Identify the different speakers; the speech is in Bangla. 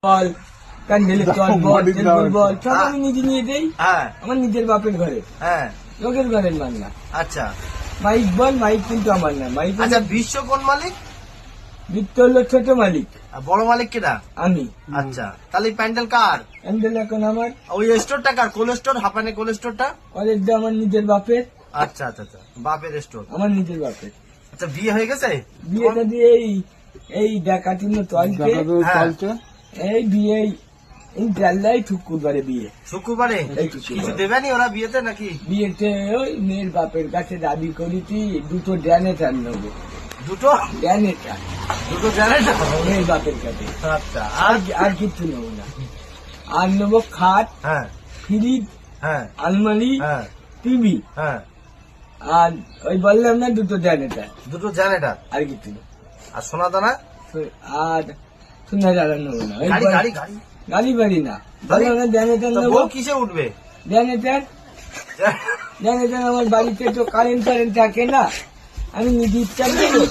Speaker 1: বল ক্যান্ডেলের চল বল টেলবল বল সব আমি নিজে নিয়ে দেই। আমার নিজের বাপের ঘরে, লোকের ঘরের মাল না।
Speaker 2: আচ্ছা,
Speaker 1: মাইক বল, মাইক কিন্তু আমার না। মাইক
Speaker 2: আচ্ছা, বিশ্ব কোন মালিক?
Speaker 1: বৃত্ত হলো ছোট মালিক,
Speaker 2: আর বড় মালিক কেটা?
Speaker 1: আমি।
Speaker 2: আচ্ছা, তাহলে প্যান্ডেল কার?
Speaker 1: প্যান্ডেল এখন আমার।
Speaker 2: ওই স্টোরটা কার? কোল্ড স্টোর, হাঁপানে কোল্ড স্টোরটা?
Speaker 1: কলেজটা আমার নিজের বাপের।
Speaker 2: আচ্ছা আচ্ছা আচ্ছা, বাপের স্টোর,
Speaker 1: আমার নিজের বাপের।
Speaker 2: আচ্ছা, বিয়ে হয়ে গেছে?
Speaker 1: বিয়েটা দিয়ে এই ডাকাতির চলছে। এই বিয়ে এই জানলাই শুক্রবারে বিয়ে।
Speaker 2: শুক্রবারে? কিছু দেবেনি ওরা বিয়েতে নাকি?
Speaker 1: বিয়েতে ওই মেয়ের বাপের কাছে দাবি করেছি দুটো জেনারেটর নেবো।
Speaker 2: দুটো
Speaker 1: জেনারেটর?
Speaker 2: দুটো জেনারেটর
Speaker 1: মেয়ের বাপের কাছে।
Speaker 2: আচ্ছা,
Speaker 1: আর কিছু নেবো না। আর নেবো খাট, ফ্রিজ, আলমারি, টিভি, আর ওই বললাম না দুটো জেনারেটর।
Speaker 2: দুটো জেনারেটর
Speaker 1: আর কিছু না।
Speaker 2: আর সোনা দানা?
Speaker 1: আর সোনা দানা নেবো না।
Speaker 2: গাড়ি
Speaker 1: গাড়ি বাড়ি না, বললাম না জেনারেটর নেবো।
Speaker 2: কিসে উঠবে?
Speaker 1: জেনারেটর আমার বাড়িতে তো কারেন্ট থাকে না, আমি নিজে ইচ্ছা করবো।